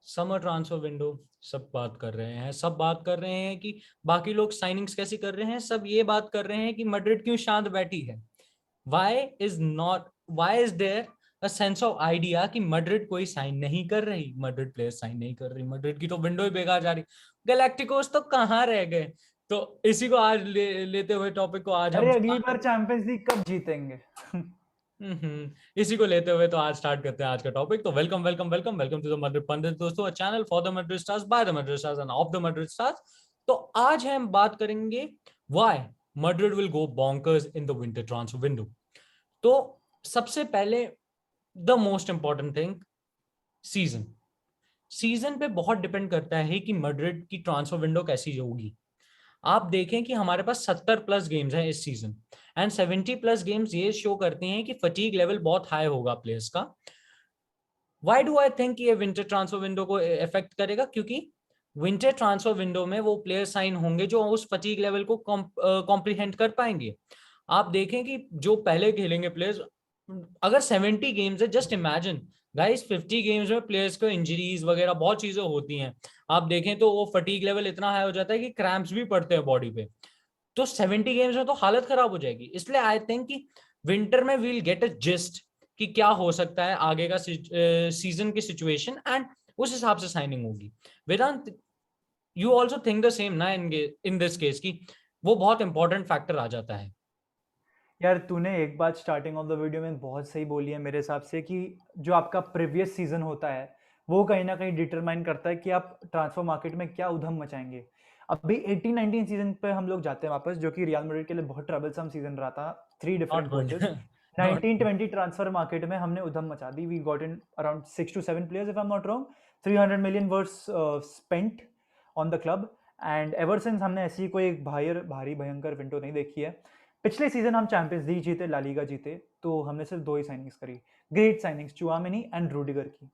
Summer transfer window सब बात कर रहे हैं, सब बात कर रहे हैं कि बाकी लोग साइनिंग्स कैसी कर रहे हैं, सब ये बात कर रहे हैं कि मैड्रिड क्यों शांत बैठी है। Why is there a sense of idea कि मैड्रिड कोई साइन नहीं कर रही, मैड्रिड प्लेयर साइन नहीं कर रही, मैड्रिड की तो विंडो ही बेकार जा रही, गैलेक्टिकोस तो कहाँ रह गए। तो इसी को आज लेते हुए टॉपिक को आज हम अरे अगली बार चैंपियंस लीग कब जीतेंगे? इसी को लेते हुए तो आज स्टार्ट करते हैं आज का टॉपिक। तो welcome welcome welcome welcome to the Madrid Pandit दोस्तों, a channel for the Madrid stars by the Madrid stars and of the Madrid stars. तो आज हम बात करेंगे why Madrid will go bonkers in the winter transfer window. तो सबसे पहले the most important thing, season season पे बहुत डिपेंड करता है कि मैड्रिड की ट्रांसफर विंडो कैसी होगी। आप देखें कि हमारे पास 70+ गेम्स हैं इस सीजन एंड 70+ गेम्स ये शो करते हैं कि फटीग लेवल बहुत हाई होगा प्लेयर्स का। व्हाई डू आई थिंक ये विंटर ट्रांसफर विंडो को इफेक्ट करेगा? क्योंकि विंटर ट्रांसफर विंडो में वो प्लेयर साइन होंगे जो उस फटीग लेवल को कॉम्प्रीहेंड कर पाएंगे। आप देखें कि जो पहले खेलेंगे प्लेयर्स, अगर 70 गेम्स है, जस्ट इमेजिन गाइस 50 गेम्स में प्लेयर्स को इंजरीज वगैरह बहुत चीजें होती हैं। आप देखें तो वो फटीग लेवल इतना हाई हो जाता है कि क्रैम्प्स भी पड़ते हैं बॉडी पे। तो 70 गेम्स में तो हालत खराब हो जाएगी। इसलिए आई थिंक कि विंटर में वील गेट अ जिस्ट कि क्या हो सकता है आगे का सीजन की सिचुएशन, एंड उस हिसाब से साइनिंग होगी। Vedant, you also think the same ना इन दिस केस कि वो बहुत इंपॉर्टेंट फैक्टर आ जाता है। यार तूने एक बात स्टार्टिंग ऑफ द वीडियो में बहुत सही बोली है मेरे हिसाब से कि जो आपका प्रीवियस सीजन होता है वो कहीं ना कहीं डिटरमाइन करता है कि आप ट्रांसफर मार्केट में क्या उधम मचाएंगे। अभी 18-19 सीजन पे हम लोग जाते हैं वापस, जो कि रियल मैड्रिड के लिए बहुत ट्रबलसम सीजन रहा था। 3 not different good. Coaches. Not 1920 transfer market में हमने उधम मचा दी। We got in around 6 to 7 players if I am not wrong. 300 million worth spent on the club. And ever since हमने ऐसी कोई एक भारी भयंकर विंडो नहीं देखी है। पिछले सीजन हम चैंपियंस लीग जीते, ला लीगा जीते, तो हमने सिर्फ 2 ही साइनिंग्स करी। Great signings, Tchouameni and Rudiger की।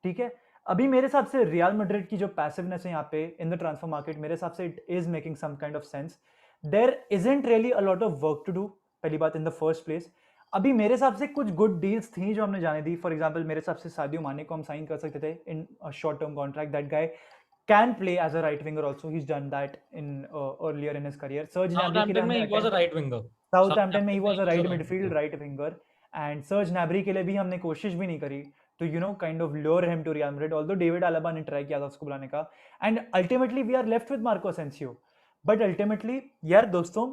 ठीक है। अभी मेरे हिसाब से रियल मैड्रिड की जो पैसिवनेस है यहाँ पे इन द ट्रांसफर मार्केट, मेरे हिसाब से it is making some kind of sense. There isn't really a lot of work to do, पहली बात इन द फर्स्ट प्लेस। अभी मेरे हिसाब से कुछ गुड डील्स थी जो हमने जाने दी। फॉर एग्जाम्पल मेरे हिसाब से सादियो माने को हम साइन कर सकते थे in short term contract. That guy can play as a right winger also. He's done that in earlier in his career. Serge Gnabry के लिए साउथहैम्पटन में हमने he was a attempt, right winger. Southampton में ही Southampton में was he a was a right right midfield winger. Right winger. And Serge Gnabry के लिए भी हमने कोशिश भी नहीं करी to kind of lure him to Real Madrid, although David Alaba ने ट्राई किया था उसको बुलाने का। And ultimately we are left with Marco Asensio. But ultimately यार दोस्तों,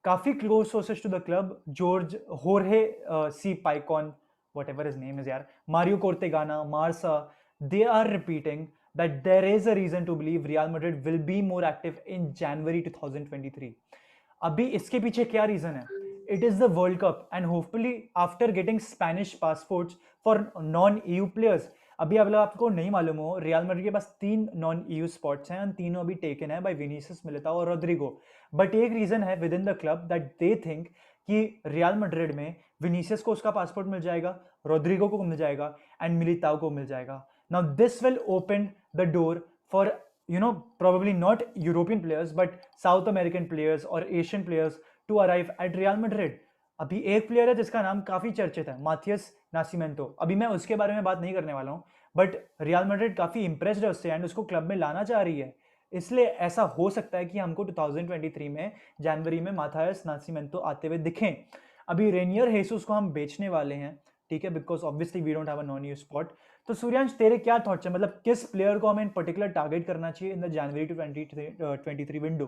काफी close sources to the club, George होर्हे C Picon, whatever his name is यार, Mario Cortegana, Marca, they are repeating that there is a reason to believe Real Madrid will be more active in January 2023. अभी इसके पीछे क्या reason है? It is the world cup and hopefully after getting Spanish passports for non EU players. अभी अगर आपको नहीं मालूम हो, रियल मैड्रिड के पास 3 नॉन ईयू स्पॉट्स हैं, तीनों अभी टेकन है बाय विनीसियस, मिलिताओ और रोड्रिगो। बट एक रीजन है with in the club that they think कि रियल मैड्रिड में विनीसियस को उसका पासपोर्ट मिल जाएगा, रोड्रिगो को मिल जाएगा एंड मिलिताओ को मिल जाएगा। Now this will open the door for probably not European players, but South American players or Asian players to arrive at Real Madrid. अभी एक प्लेयर है जिसका नाम काफी चर्चित है, माथियस नासिमेंतो। अभी मैं उसके बारे में बात नहीं करने वाला हूं, बट रियल मैड्रिड काफी इंप्रेस्ड है उससे एंड उसको क्लब में लाना चाह रही है। इसलिए ऐसा हो सकता है कि हमको 2023 में जनवरी में माथियस नासिमेंतो आते हुए दिखें। अभी रेनियर हेसुस को हम बेचने वाले हैं, ठीक है, because obviously we don't have a non use spot. तो सूर्यांश, तेरे क्या थॉट्स है? मतलब किस प्लेयर को हमें इन पर्टिकुलर टारगेट करना चाहिए in the January to 2023 window?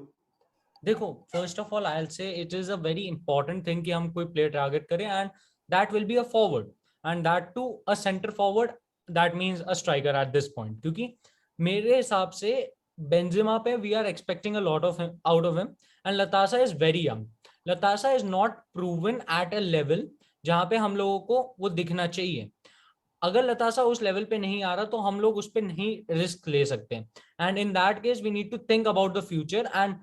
देखो, first of all I will say it is a very important thing कि हम कोई प्लेयर टारगेट करें, and that will be a forward, and that to a centre forward, that means a striker at this point. क्योंकि मेरे हिसाब से Benzema पे we are expecting a lot of out of him, and Latasa is very young. Latasa is not proven at a level जहां पे हम लोगों को वो दिखना चाहिए। अगर लतासा उस लेवल पे नहीं आ रहा तो हम लोग उस पर नहीं रिस्क ले सकते। And in that case we need to think about the future and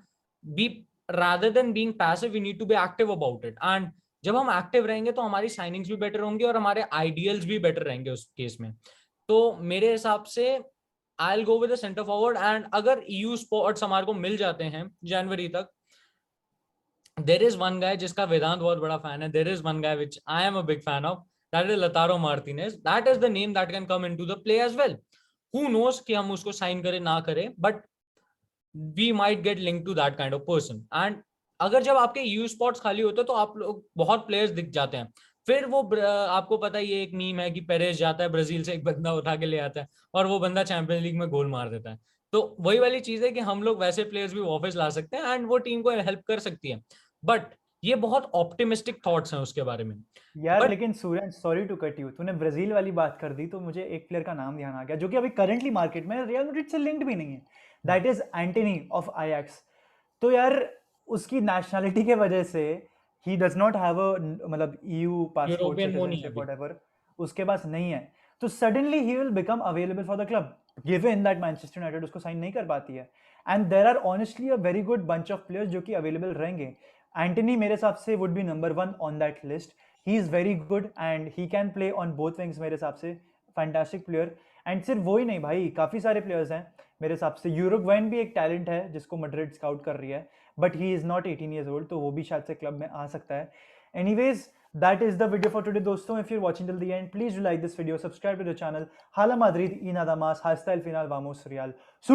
be, rather than being passive we need to be active about it। and जब हम एक्टिव रहेंगे तो हमारी साइनिंग्स भी बेटर होंगी और हमारे आइडियल्स भी बेटर रहेंगे उस केस में। तो मेरे हिसाब से I will go with the centre forward, and अगर ईयू स्पॉट्स हमारे को मिल जाते हैं जनवरी तक, देर इज वन गाय जिसका वेदांत बहुत बड़ा फैन है, there is one guy which I am a big fan of, that is Lautaro Martinez. That is the name that can come into the play as well. Who knows कि हम उसको sign करें ना करें, but we might get link to that kind of person. And अगर जब आपके you spots खाली होते हैं तो आप लोग बहुत प्लेयर्स दिख जाते हैं। फिर वो आपको पता है, ये एक मीम है कि पेरेस जाता है ब्राजील से, एक बंदा उठा के ले आता है और वो बंदा चैंपियंस लीग में गोल मार देता है। तो वही वाली चीज है कि हम लोग वैसे प्लेयर्स भी वापस ला सकते हैं एंड वो टीम को हेल्प कर सकती है। बट ये बहुत ऑप्टिमिस्टिक थॉट्स हैं उसके बारे में। यार बट लेकिन सूर्य, सॉरी टू कट यू, तूने ब्राजील वाली बात कर दी तो मुझे एक प्लेयर का नाम ध्यान आ गया जो कि अभी करंटली मार्केट में रियल मैड्रिड से लिंक्ड भी नहीं है। That is Antony of Ajax. तो यार उसकी नेशनैलिटी के वजह से he does not have a मतलब ईयू पासपोर्ट, यूरोपियन वो नहीं है सिटीजनशिप, अभी। व्हाटएवर उसके पास नहीं है। तो सडनली ही will become available for the club, given that Manchester United उसको साइन नहीं कर पाती है। And there are honestly a very good bunch of players जो कि अवेलेबल रहेंगे। एंटनी मेरे हिसाब से would be number 1 on that list. He is very good and he can play on both wings मेरे हिसाब से। Fantastic player. एंड सिर्फ वो ही नहीं भाई, काफ़ी सारे प्लेयर्स हैं मेरे हिसाब से। यूरुग्वेन भी एक टैलेंट है जिसको मैड्रिड स्काउट कर रही है, but he is not 18 years old, तो वो भी शायद से क्लब में आ सकता है। Anyways, that is the video for today दोस्तों। If you watching till the end, please do like this video, subscribe to the channel. Hala Madrid y nada más, hasta el final, vamos Real. ¡Sí!